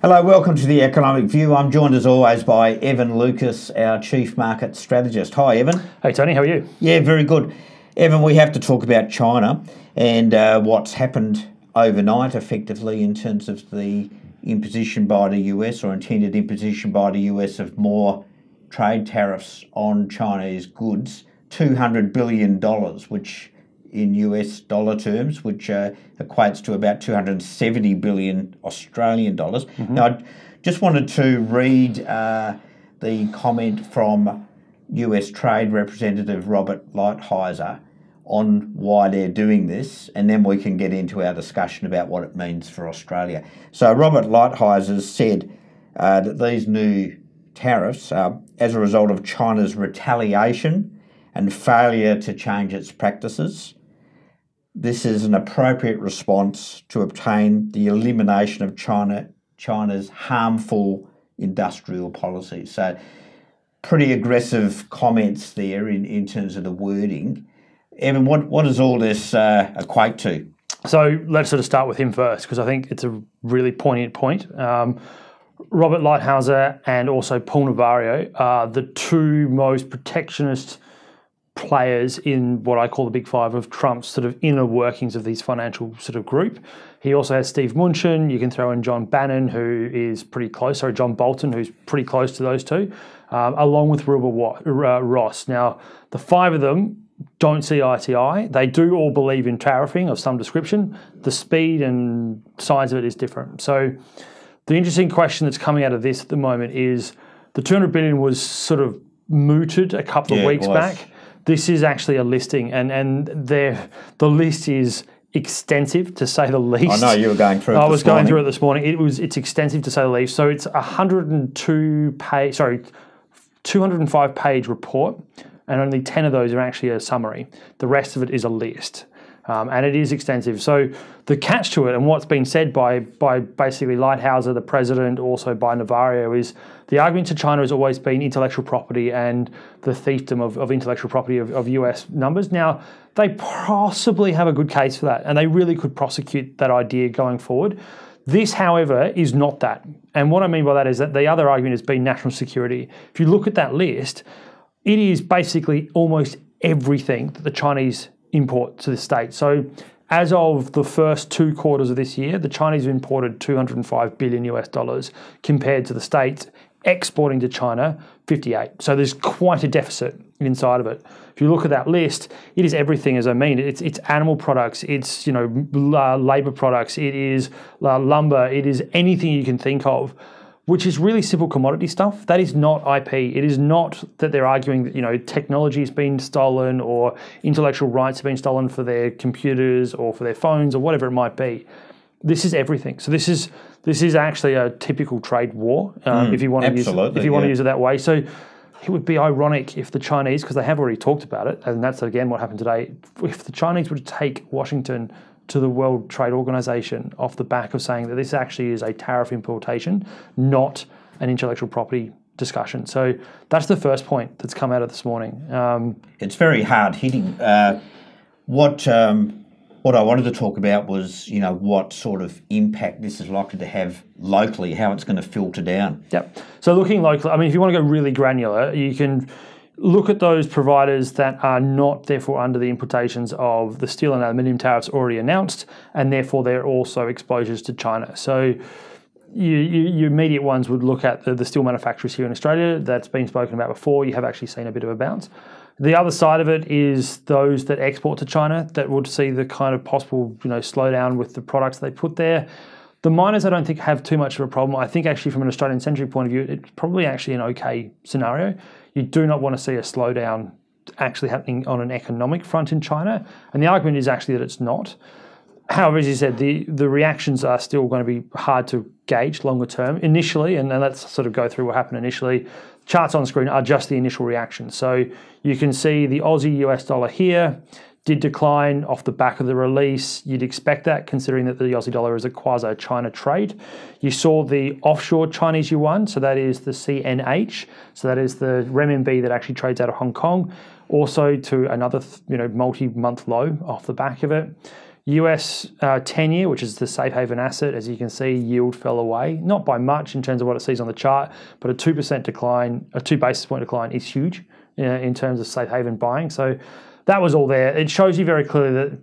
Hello, welcome to the Economic View. I'm joined as always by Evan Lucas, our Chief Market Strategist. Hi, Evan. Hey, Tony, how are you? Yeah, very good. Evan, we have to talk about China and what's happened overnight, effectively, in terms of the imposition by the US or intended imposition by the US of more trade tariffs on Chinese goods, $200 billion, which in US dollar terms, which equates to about 270 billion Australian dollars. Mm-hmm. Now, I just wanted to read the comment from US Trade Representative Robert Lighthizer on why they're doing this, and then we can get into our discussion about what it means for Australia. So Robert Lighthizer said that these new tariffs are as a result of China's retaliation and failure to change its practices. This is an appropriate response to obtain the elimination of China's harmful industrial policies. So pretty aggressive comments there in terms of the wording. Evan, what does all this equate to? So let's sort of start with him first, because I think it's a really poignant point. Robert Lighthizer and also Paul Navarro are the two most protectionist players in what I call the Big Five of Trump's sort of inner workings of these financial sort of group. He also has Steve Mnuchin. You can throw in John Bannon, who is pretty close, sorry, John Bolton, who's pretty close to those two, along with Wilbur Ross. Now, the five of them don't see eye to eye. They do all believe in tariffing of some description. The speed and size of it is different. So the interesting question that's coming out of this at the moment is the $200 billion was sort of mooted a couple of weeks back. This is actually a listing, and the list is extensive, to say the least. I know you were going through it. I was going through it this morning. It's extensive, to say the least. So it's 205-page report, and only 10 of those are actually a summary. The rest of it is a list. And it is extensive. So the catch to it, and what's been said by basically Lighthizer, the president, also by Navarro, is the argument to China has always been intellectual property and the fiefdom of intellectual property of US numbers. Now, they possibly have a good case for that, and they really could prosecute that idea going forward. This, however, is not that. And what I mean by that is that the other argument has been national security. If you look at that list, it is basically almost everything that the Chinese import to the state. So as of the first 2 quarters of this year, the Chinese have imported $205 billion US dollars compared to the states exporting to China 58. So there's quite a deficit inside of it. If you look at that list, it is everything, as I mean. It's animal products, it's labor products, it is lumber, it is anything you can think of, which is really simple commodity stuff. That is not IP. It is not that they're arguing that technology has been stolen or intellectual rights have been stolen for their computers or for their phones or whatever it might be. This is everything. So this is actually a typical trade war, if you want to use it that way. So it would be ironic if the Chinese, because they have already talked about it, and that's again what happened today, if the Chinese were to take Washington to the World Trade Organization off the back of saying that this actually is a tariff importation, not an intellectual property discussion. So that's the first point that's come out of this morning. It's very hard hitting. What I wanted to talk about was, what sort of impact this is likely to have locally, how it's going to filter down. Yep. So looking locally, I mean, if you want to go really granular, you can look at those providers that are not therefore under the implications of the steel and aluminium tariffs already announced, and therefore they're also exposures to China. So your immediate ones would look at the steel manufacturers here in Australia. That's been spoken about before. You have actually seen a bit of a bounce. The other side of it is those that export to China that would see the kind of possible slowdown with the products they put there. The miners, I don't think, have too much of a problem. I think actually from an Australian-centric point of view, it's probably actually an okay scenario. You do not want to see a slowdown actually happening on an economic front in China. And the argument is actually that it's not. However, as you said, the reactions are still going to be hard to gauge longer term. Initially, and let's sort of go through what happened initially, charts on screen are just the initial reaction. So you can see the Aussie US dollar here did decline off the back of the release. You'd expect that, considering that the Aussie dollar is a quasi-China trade. You saw the offshore Chinese yuan, so that is the CNH, so that is the renminbi that actually trades out of Hong Kong, also to another multi-month low off the back of it. US 10-year, which is the safe haven asset, as you can see, yield fell away. Not by much in terms of what it sees on the chart, but a 2% decline, a 2 basis point decline is huge in terms of safe haven buying. So that was all there. It shows you very clearly that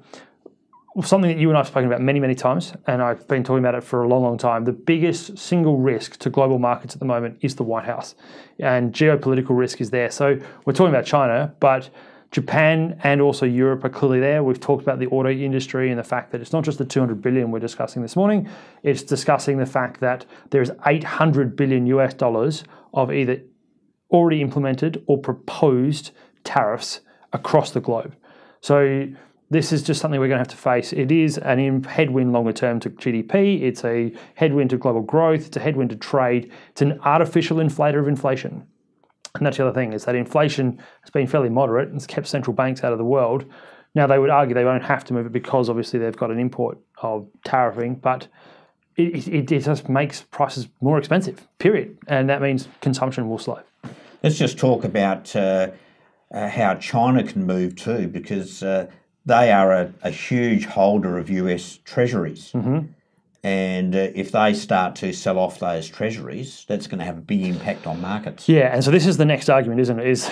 something that you and I have spoken about many, many times, and I've been talking about it for a long, long time. The biggest single risk to global markets at the moment is the White House, and geopolitical risk is there. So we're talking about China, but Japan and also Europe are clearly there. We've talked about the auto industry and the fact that it's not just the 200 billion we're discussing this morning. It's discussing the fact that there's 800 billion US dollars of either already implemented or proposed tariffs across the globe. So this is just something we're going to have to face. It is a headwind longer term to GDP. It's a headwind to global growth. It's a headwind to trade. It's an artificial inflator of inflation. And that's the other thing, is that inflation has been fairly moderate and it's kept central banks out of the world. Now, they would argue they won't have to move it because obviously they've got an import of tariffing, but it just makes prices more expensive, period. And that means consumption will slow. Let's just talk about how China can move too, because they are a huge holder of US treasuries. Mm-hmm. And if they start to sell off those treasuries, that's going to have a big impact on markets. Yeah, and so this is the next argument, isn't it? Is,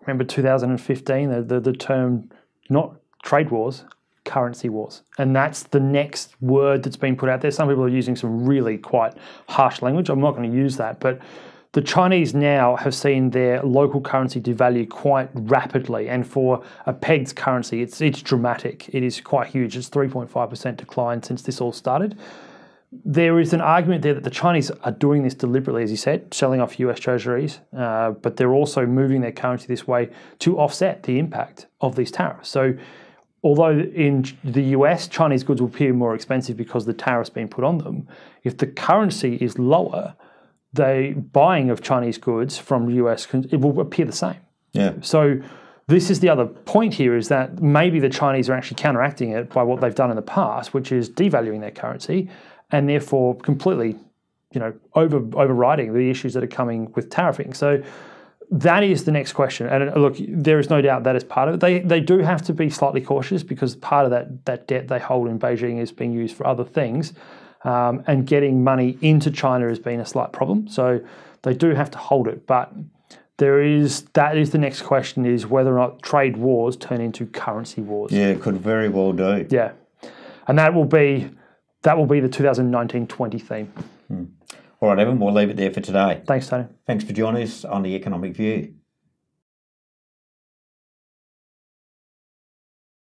remember 2015, the term not trade wars, currency wars. And that's the next word that's been put out there. Some people are using some really quite harsh language. I'm not going to use that, but the Chinese now have seen their local currency devalue quite rapidly, and for a pegged currency, it's dramatic. It is quite huge. It's 3.5% decline since this all started. There is an argument there that the Chinese are doing this deliberately, as you said, selling off US treasuries, but they're also moving their currency this way to offset the impact of these tariffs. So although in the US, Chinese goods will appear more expensive because the tariff's been put on them, if the currency is lower, the buying of Chinese goods from US, it will appear the same. Yeah. So this is the other point here, is that maybe the Chinese are actually counteracting it by what they've done in the past, which is devaluing their currency and therefore completely, overriding the issues that are coming with tariffing. So that is the next question. And look, there is no doubt that is part of it. They do have to be slightly cautious because part of that debt they hold in Beijing is being used for other things. And getting money into China has been a slight problem. So they do have to hold it. But that is the next question, is whether or not trade wars turn into currency wars. Yeah, it could very well do. Yeah. And that will be the 2019-20 theme. All right, Evan, we'll leave it there for today. Thanks, Tony. Thanks for joining us on The Economic View.